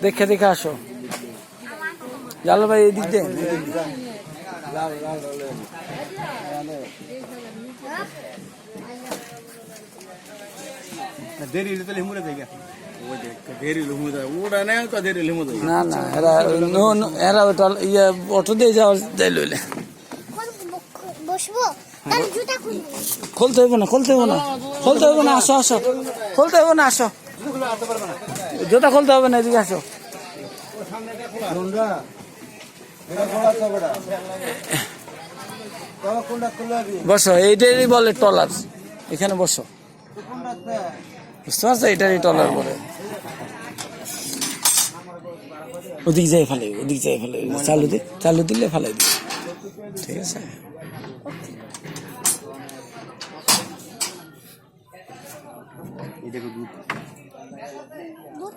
দেখে দেখে আসো। জালাল ভাই এদিক দেন, না না এরা ওটা ইয়ে অটো দিয়ে যাওয়া যাই লইলে খুলতে হইব না, খুলতে হইব না, খুলতে হইব না, আসো আসো, খুলতে হইব না, আসো, জুতা খুলতে হবে না, এদিকে আসো। বসো, এইটারই বলে টলার, এখানে বসো, বুঝতে পারছো, এটারই টলার বলে। ওদিক যাই ফেলে, ওদিক যাই ফেলে, চালু দিলে ফেলাই দিই, ঠিক আছে। দুধ